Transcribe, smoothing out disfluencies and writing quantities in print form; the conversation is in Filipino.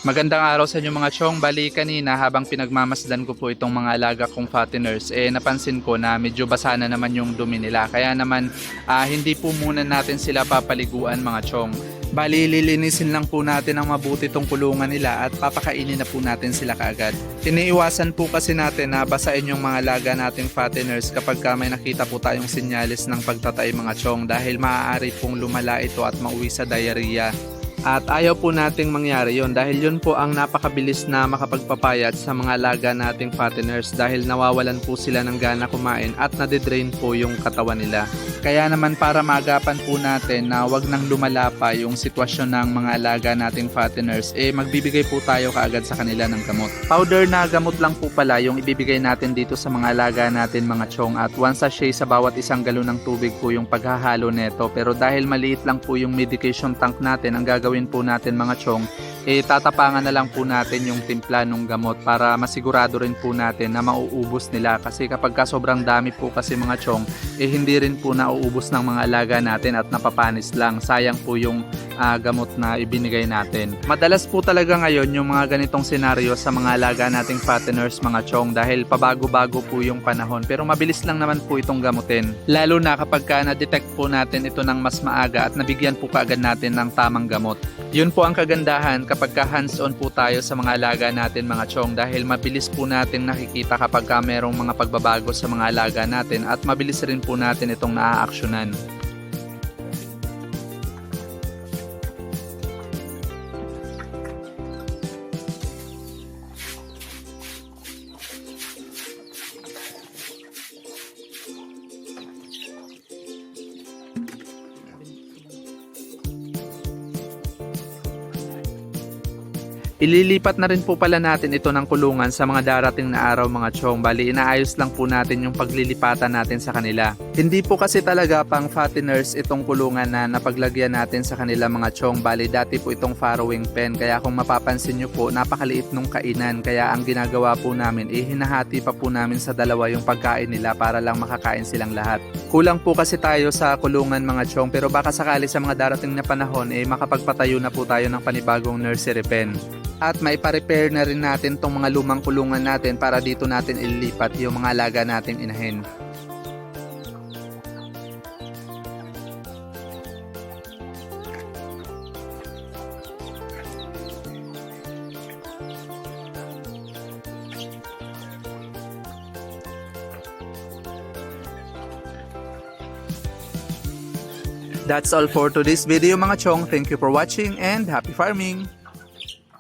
Magandang araw sa inyo mga chong. Bali kanina habang pinagmamasdan ko po itong mga alaga kong fatteners, napansin ko na medyo basa na naman yung dumi nila. Kaya naman hindi po muna natin sila papaliguan mga chong. Bali lilinisin lang po natin ang mabuti itong kulungan nila at papakainin na po natin sila kaagad. Iniiwasan po kasi natin na basain yung mga alaga nating fatteners kapag may nakita po tayong sinyalis ng pagtatay mga chong, dahil maaari pong lumala ito at mauwi sa diarrhea. At ayaw po nating mangyari yon, dahil yun po ang napakabilis na makapagpapayat sa mga alaga nating fatteners, dahil nawawalan po sila ng gana kumain at nadidrain po yung katawan nila. Kaya naman para maagapan po natin na wag nang lumala pa yung sitwasyon ng mga alaga nating fatteners, magbibigay po tayo kaagad sa kanila ng gamot. Powder na gamot lang po pala yung ibibigay natin dito sa mga alaga natin mga chong, at 1 sachet sa bawat isang galon ng tubig po yung paghahalo neto. Pero dahil maliit lang po yung medication tank natin, ang gagawin po natin mga chong, tatapangan na lang po natin yung timpla ng gamot para masigurado rin po natin na mauubos nila. Kasi kapag sobrang dami po kasi mga chong, hindi rin po nauubos ng mga alaga natin at napapanis lang. Sayang po yung gamot na ibinigay natin. Madalas po talaga ngayon yung mga ganitong senaryo sa mga alaga nating fatteners mga chong, dahil pabago-bago po yung panahon. Pero mabilis lang naman po itong gamutin. Lalo na kapag na-detect po natin ito ng mas maaga at nabigyan po kaagad natin ng tamang gamot. Yun po ang kagandahan kapag hands-on po tayo sa mga alaga natin mga chong, dahil mabilis po natin nakikita kapag merong mga pagbabago sa mga alaga natin at mabilis rin po natin itong naaaksyonan. Ililipat na rin po pala natin ito ng kulungan sa mga darating na araw mga chong. Bali inaayos lang po natin yung paglilipatan natin sa kanila. Hindi po kasi talaga pang fatteners itong kulungan na napaglagyan natin sa kanila mga chong. Bali dati po itong farrowing pen, kaya kung mapapansin nyo po napakaliit nung kainan. Kaya ang ginagawa po namin hinahati pa po namin sa dalawa yung pagkain nila para lang makakain silang lahat. Kulang po kasi tayo sa kulungan mga chong, pero baka sakali sa mga darating na panahon makapagpatayo na po tayo ng panibagong nursery pen. At maipa-repair na rin natin tong mga lumang kulungan natin para dito natin ililipat yung mga alaga nating inahin. That's all for today's video mga chong. Thank you for watching and happy farming!